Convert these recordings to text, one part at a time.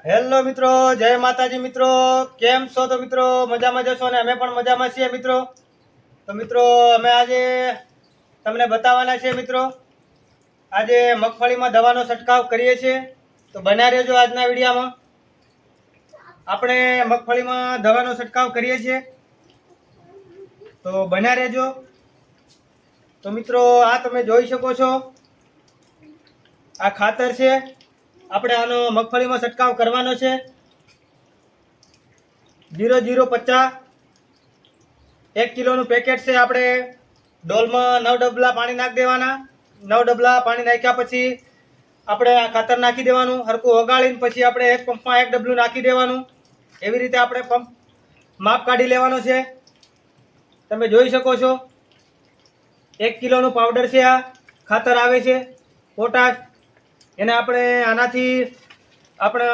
Hello મિત્રો, જય માતાજી મિત્રો. કેમ છો? તો મિત્રો મજામાં જશો ને અમે પણ મજામાં છીએ મિત્રો. તો મિત્રો અમે આજે તમને બતાવવાના છે મિત્રો, આજે મગફળીમાં દવાનો છંટકાવ કરીએ છીએ. તો બન્યા રહેજો આજના વિડીયોમાં. આપણે મગફળીમાં દવાનો છંટકાવ કરીએ છીએ, તો બન્યા રહેજો. તો મિત્રો આ તમે જોઈ શકો છો, આ ખાતર છે. આપણે આનો મગફળીમાં છંટકાવ કરવાનો છે. 0050 1 કિલોનું પેકેટ છે. આપણે ડોલમાં 9 ડબલા પાણી નાખી દેવાના. 9 ડબલા પાણી નાખ્યા પછી આપણે આ ખાતર નાખી દેવાનું. હરખું ઓગાળીને પછી આપણે એક પંપમાં 1 ડબલું નાખી દેવાનું. એવી રીતે આપણે પંપ માપ કાઢી લેવાનો છે. તમે જોઈ શકો છો 1 કિલોનું પાવડર છે. આ ખાતર આવે છે પોટાશ. એને આપણે આનાથી આપણે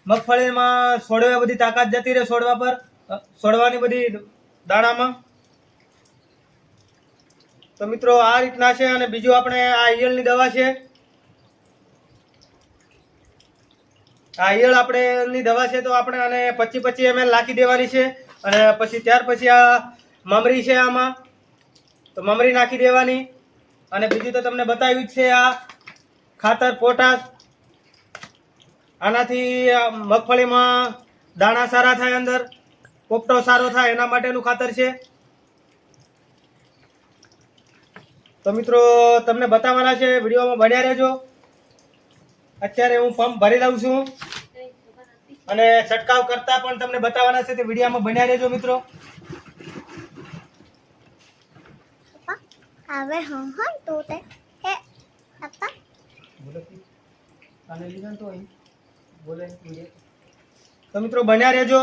મગફળીમાં છોડવા બધી તાકાત જતી રહે, છોડવા પર છોડવાની બધી દાણામાં. તો મિત્રો આ રીતના છે. અને બીજું આપણે આ ઈયળની દવા છે. આ ઈયળ આપણેની દવા છે, તો આપણે આને 25 ml નાખી દેવાની છે. અને પછી ત્યાર પછી આ મમરી છે, આમાં તો મમરી નાખી દેવાની. અને બીજું તો તમને બતાવ્યું જ છે, આ ખાતર પોટાશ. આનાથી મગફળીમાં દાણા સારા થાય, અંદર પોપટો સારો થાય, એના માટેનું ખાતર છે. તો મિત્રો તમને બતાવવાના છે, વિડીયોમાં બન્યા રહેજો. અત્યારે હું પંપ ભરી લઉં છું અને છંટકાવ કરતા પણ તમને બતાવવાના છે, તે વિડીયોમાં બન્યા રહેજો મિત્રો. હવે હું તો તે હે પપ્પા બોલે આને લીધા તો અહીં બોલે. તો મિત્રો બન્યા રહેજો.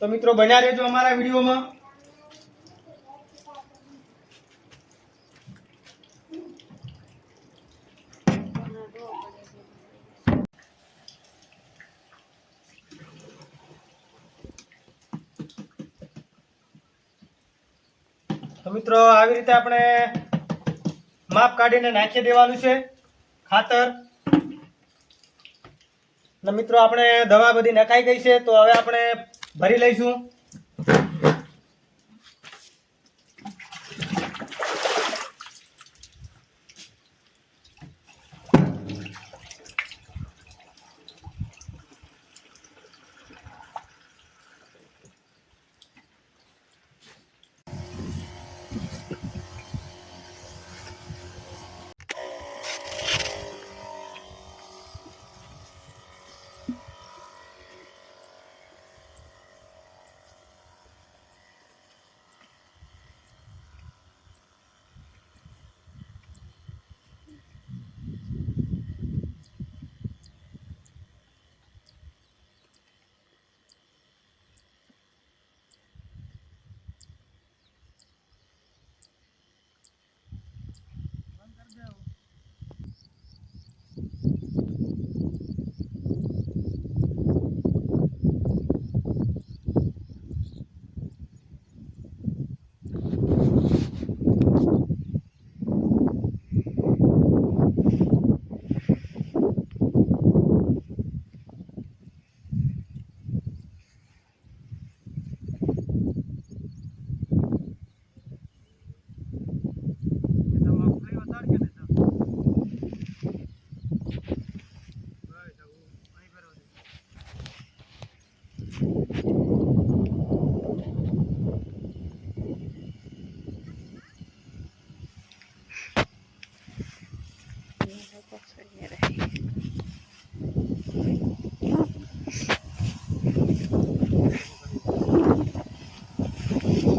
તો મિત્રો બન્યા રહેજો અમારા વિડીયોમાં. તો મિત્રો આવી રીતે આપણે માપ કાઢીને નાખી દેવાનું છે ખાતર. ને મિત્રો આપણે દવા બધી નખાઈ ગઈ છે, તો હવે આપણે ભરી લઈશું.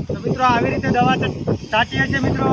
તો મિત્રો આવી રીતે દવા છાંટીએ છીએ મિત્રો.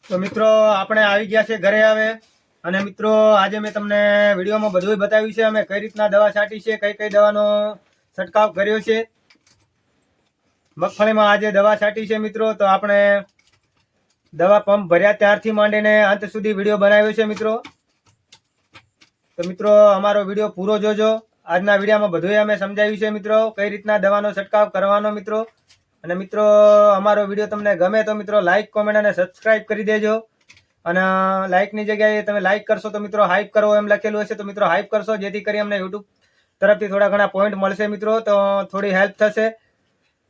તો મિત્રો આપણે આવી ગયા છે ઘરે આવે, અને મિત્રો આજે મેં તમને વિડીયોમાં બધું બતાવ્યું છે અમે કઈ રીતના દવા છાંટી છે, કઈ કઈ દવાનો છંટકાવ કર્યો છે મગફળીમાં. આજે દવા છાંટી છે મિત્રો, તો આપણે દવા પંપ ભર્યા ત્યારથી માંડીને અંત સુધી વિડીયો બનાવ્યો છે મિત્રો. તો મિત્રો અમારો વિડીયો પૂરો જોજો. આજના વિડીયોમાં બધું અમે સમજાવ્યું છે મિત્રો, કઈ રીતના દવાનો છંટકાવ કરવાનો મિત્રો. અને મિત્રો અમારો વિડીયો તમને ગમે તો મિત્રો લાઇક, કોમેન્ટ અને સબસ્ક્રાઇબ કરી દેજો. અને લાઇકની જગ્યાએ તમે લાઇક કરશો તો મિત્રો હાઇપ કરો એમ લખેલું હશે, તો મિત્રો હાઇપ કરશો, જેથી કરી અમને યુટ્યુબ તરફથી થોડા ઘણા પોઈન્ટ મળશે મિત્રો, તો થોડી હેલ્પ થશે.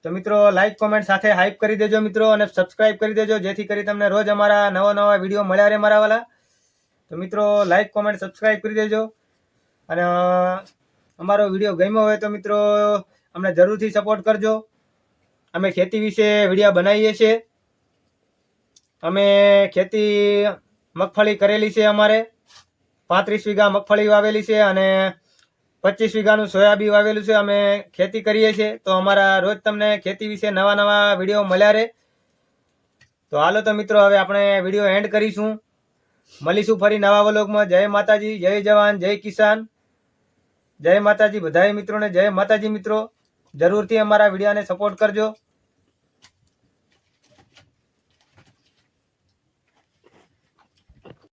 તો મિત્રો લાઇક, કોમેન્ટ સાથે હાઇપ કરી દેજો મિત્રો, અને સબસ્ક્રાઇબ કરી દેજો, જેથી કરી તમને રોજ અમારા નવા વિડીયો મળ્યા રહે મારા વાલા. તો મિત્રો લાઇક, કોમેન્ટ, સબસ્ક્રાઇબ કરી દેજો. અને અમારો વિડીયો ગમ્યો હોય તો મિત્રો અમને જરૂરથી સપોર્ટ કરજો. અમે ખેતી વિશે વિડીયો બનાવીએ છીએ. અમે ખેતી મગફળી કરેલી છે, અમારે 35 વીઘા મગફળી વાવેલી છે અને 25 વીઘાનું સોયાબીન વાવેલું છે. અમે ખેતી કરીએ છીએ, તો અમારા રોજ તમને ખેતી વિશે નવા વિડીયો મળ્યા રહે. તો હાલો તો મિત્રો હવે આપણે વિડીયો એન્ડ કરીશું. મળીશું ફરી નવા વ્લોગમાં. જય માતાજી, જય જવાન, જય કિસાન. જય માતાજી બધાય મિત્રોને, જય માતાજી મિત્રો. જરૂરથી અમારા વિડીયોને સપોર્ટ કરજો.